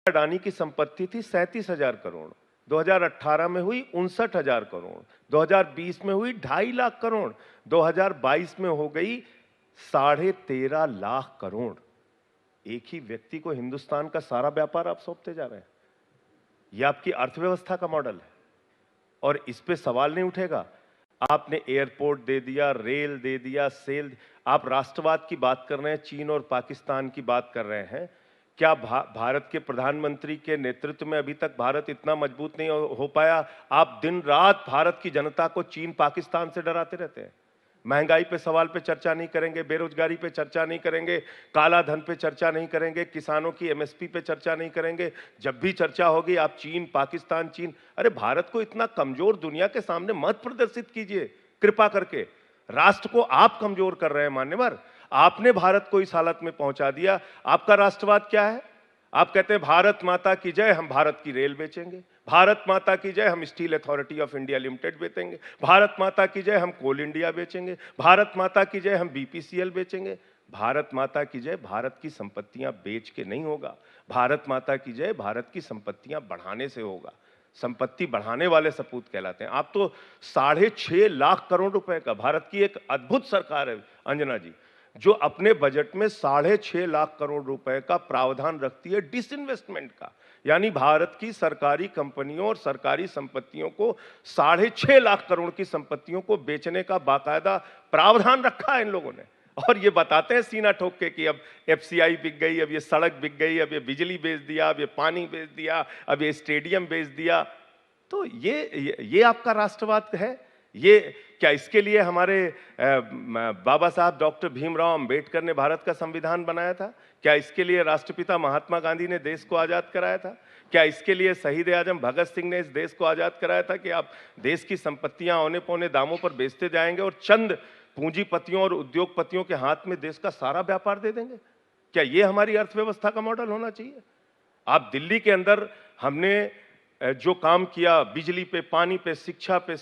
अडानी की संपत्ति थी 37,000 करोड़, 2018 में हुई 59,000 करोड़, 2020 में हुई 2.5 लाख करोड़, 2022 में हो गई 13.5 लाख करोड़। एक ही व्यक्ति को हिंदुस्तान का सारा व्यापार आप सौंपते जा रहे हैं। यह आपकी अर्थव्यवस्था का मॉडल है और इस पे सवाल नहीं उठेगा। आपने एयरपोर्ट दे दिया, रेल दे दिया, सेल। आप राष्ट्रवाद की बात कर रहे हैं, चीन और पाकिस्तान की बात कर रहे हैं। क्या भारत के प्रधानमंत्री के नेतृत्व में अभी तक भारत इतना मजबूत नहीं हो पाया? आप दिन रात भारत की जनता को चीन पाकिस्तान से डराते रहते हैं। महंगाई पे सवाल पे चर्चा नहीं करेंगे, बेरोजगारी पे चर्चा नहीं करेंगे, काला धन पे चर्चा नहीं करेंगे, किसानों की एमएसपी पे चर्चा नहीं करेंगे। जब भी चर्चा होगी आप चीन, पाकिस्तान, चीन। अरे भारत को इतना कमजोर दुनिया के सामने मत प्रदर्शित कीजिए, कृपा करके। राष्ट्र को आप कमजोर कर रहे हैं मान्यवर। आपने भारत को इस हालत में पहुंचा दिया। आपका राष्ट्रवाद क्या है? आप कहते हैं भारत माता की जय, हम भारत की रेल बेचेंगे। भारत माता की जय, हम steel authority of India limited बेचेंगे। भारत माता की जय, हम कोल इंडिया बेचेंगे। भारत माता की जय, हम बीपीसीएल बेचेंगे। भारत माता की जय भारत की संपत्तियां बेच के नहीं होगा। भारत माता की जय भारत की संपत्तियां बढ़ाने से होगा। संपत्ति बढ़ाने वाले सपूत कहलाते हैं। आप तो 6.5 लाख करोड़ रुपए का, भारत की एक अद्भुत सरकार है अंजना जी, जो अपने बजट में 6.5 लाख करोड़ रुपए का प्रावधान रखती है डिसइन्वेस्टमेंट का। यानी भारत की सरकारी कंपनियों और सरकारी संपत्तियों को 6.5 लाख करोड़ की संपत्तियों को बेचने का बाकायदा प्रावधान रखा है इन लोगों ने। और ये बताते हैं सीना ठोक के कि अब एफसीआई बिक गई, अब ये सड़क बिक गई, अब ये बिजली बेच दिया, अब ये पानी बेच दिया, अब ये स्टेडियम बेच दिया। तो ये आपका राष्ट्रवाद है? ये क्या इसके लिए हमारे बाबा साहब डॉक्टर भीमराव अंबेडकर ने भारत का संविधान बनाया था? क्या इसके लिए राष्ट्रपिता महात्मा गांधी ने देश को आजाद कराया था? क्या इसके लिए शहीद आजम भगत सिंह ने इस देश को आजाद कराया था कि आप देश की संपत्तियां औने पौने दामों पर बेचते जाएंगे और चंद पूंजीपतियों और उद्योगपतियों के हाथ में देश का सारा व्यापार दे देंगे? क्या ये हमारी अर्थव्यवस्था का मॉडल होना चाहिए? आप दिल्ली के अंदर हमने जो काम किया, बिजली पे, पानी पे, शिक्षा पे